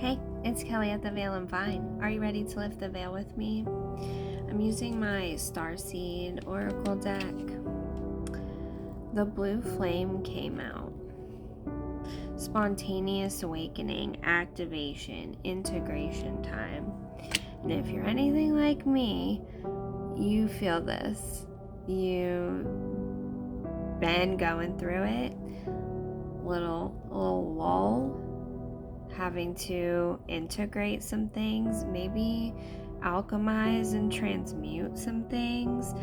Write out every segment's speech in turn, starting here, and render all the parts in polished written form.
Hey, it's Kelly at the Veil and Vine. Are you ready to lift the veil with me? I'm using my Starseed Oracle deck. The blue flame came out. Spontaneous awakening, activation, integration time. And if you're anything like me, you feel this. You've been going through it. Little lull. Having to integrate some things, maybe alchemize and transmute some things,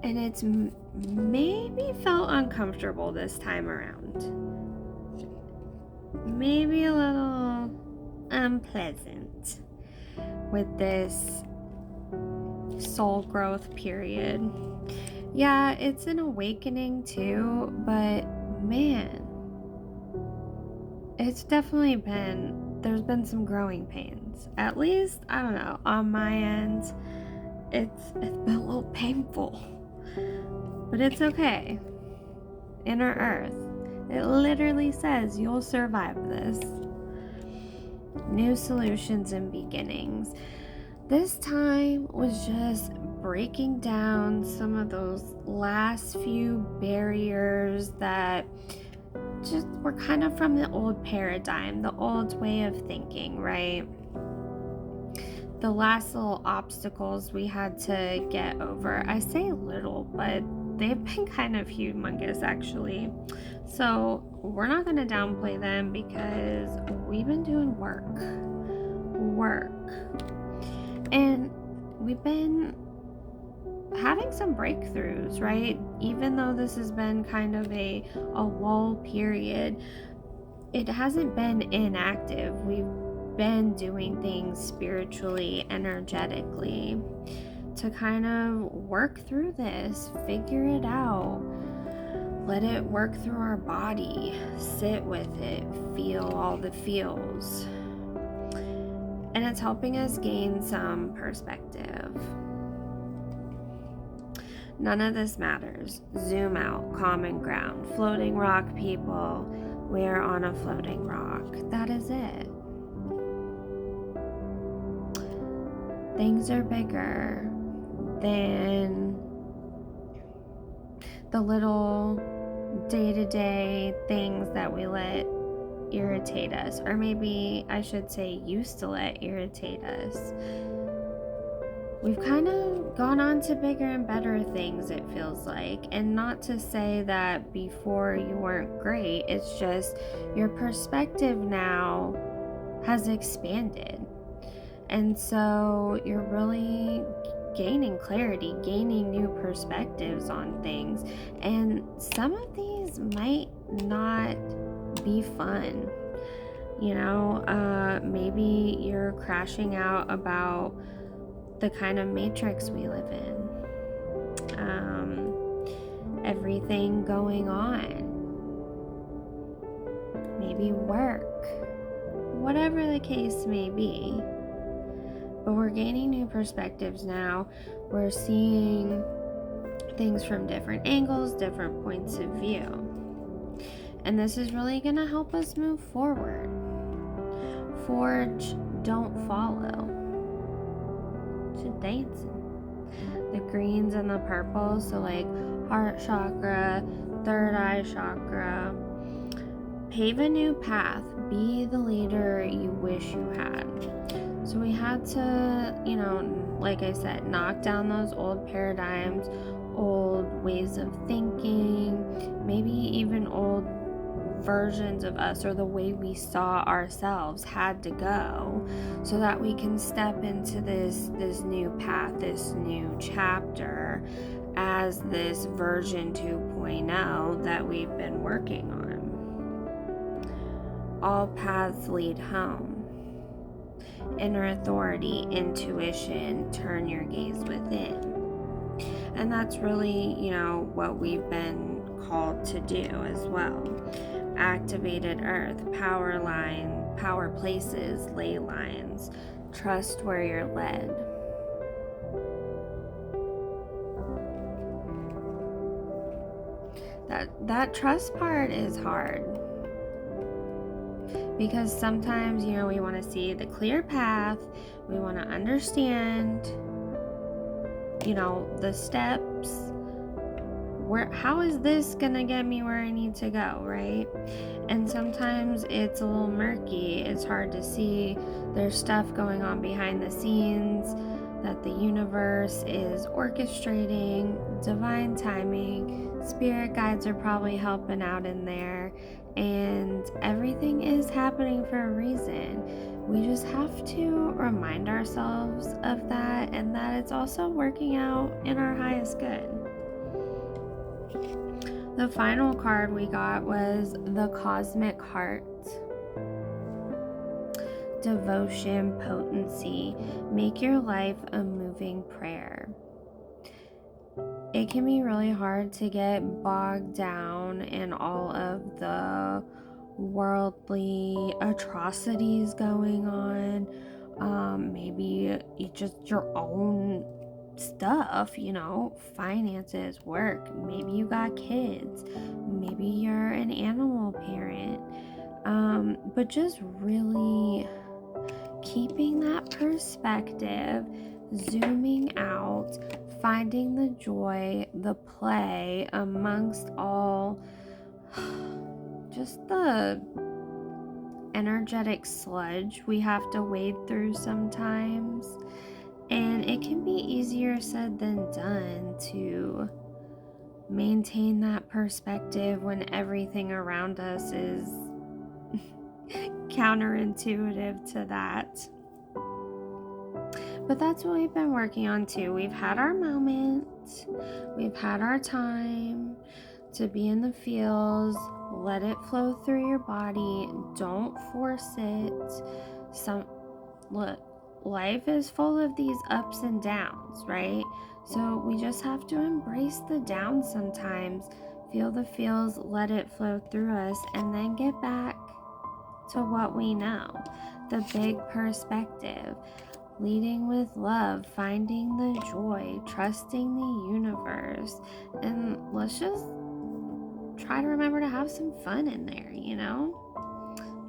and it's maybe felt uncomfortable this time around, maybe a little unpleasant with this soul growth period. Yeah, it's an awakening too, but man, it's definitely there's been some growing pains. At least, I don't know, on my end, it's been a little painful. But it's okay. Inner Earth. It literally says you'll survive this. New solutions and beginnings. This time was just breaking down some of those last few barriers that just we're kind of from the old paradigm, the old way of thinking, right? The last little obstacles we had to get over. I say little, but they've been kind of humongous actually. So we're not going to downplay them because we've been doing work. And we've been having some breakthroughs, right? Even though this has been kind of a lull period, it hasn't been inactive. We've been doing things spiritually, energetically to kind of work through this, figure it out, let it work through our body, sit with it, feel all the feels. And it's helping us gain some perspective. None of this matters. Zoom out, common ground, floating rock people. We're on a floating rock. That is it. Things are bigger than the little day-to-day things that we let irritate us. Or maybe I should say used to let irritate us. We've kind of gone on to bigger and better things, it feels like. And not to say that before you weren't great, it's just your perspective now has expanded. And so you're really gaining clarity, gaining new perspectives on things. And some of these might not be fun. You know, maybe you're crashing out about the kind of matrix we live in, everything going on, maybe work, whatever the case may be. But we're gaining new perspectives now. We're seeing things from different angles, different points of view. And this is really going to help us move forward. Forge, don't follow. To dancing. The greens and the purples, so like heart chakra, third eye chakra. Pave a new path. Be the leader you wish you had. So we had to, you know, like I said, knock down those old paradigms, old ways of thinking, maybe even old versions of us or the way we saw ourselves had to go so that we can step into this new path, this new chapter as this version 2.0 that we've been working on. All paths lead home. Inner authority, intuition, turn your gaze within. And that's really, you know, what we've been called to do as well. Activated earth, power line, power places, ley lines. Trust where you're led. That trust part is hard. because sometimes, we want to see the clear path. We want to understand, the steps. How is this gonna get me where I need to go, right? And sometimes it's a little murky. It's hard to see. There's stuff going on behind the scenes that the universe is orchestrating, divine timing, spirit guides are probably helping out in there, and everything is happening for a reason. We just have to remind ourselves of that, and that it's also working out in our highest good. The final card we got was the Cosmic Heart. Devotion, potency. Make your life a moving prayer. It can be really hard to get bogged down in all of the worldly atrocities going on. Maybe just your own stuff, finances, work. Maybe you got kids. Maybe you're an animal parent. But just really keeping that perspective, zooming out, finding the joy, the play amongst all just the energetic sludge we have to wade through sometimes. And it can be easier said than done to maintain that perspective when everything around us is counterintuitive to that. But that's what we've been working on too. We've had our moment, we've had our time to be in the feels, let it flow through your body, don't force it. Look, life is full of these ups and downs, right? So we just have to embrace the downs sometimes, feel the feels, let it flow through us, and then get back to what we know, the big perspective, leading with love, finding the joy, trusting the universe, and let's just try to remember to have some fun in there,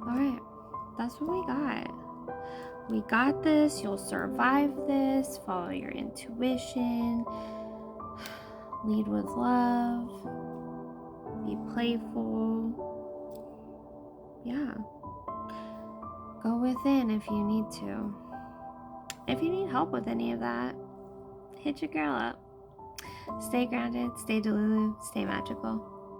All right, that's what we got. We got this. You'll survive this. Follow your intuition. Lead with love. Be playful. Yeah. Go within if you need to. If you need help with any of that, hit your girl up. Stay grounded, stay Delulu, stay magical.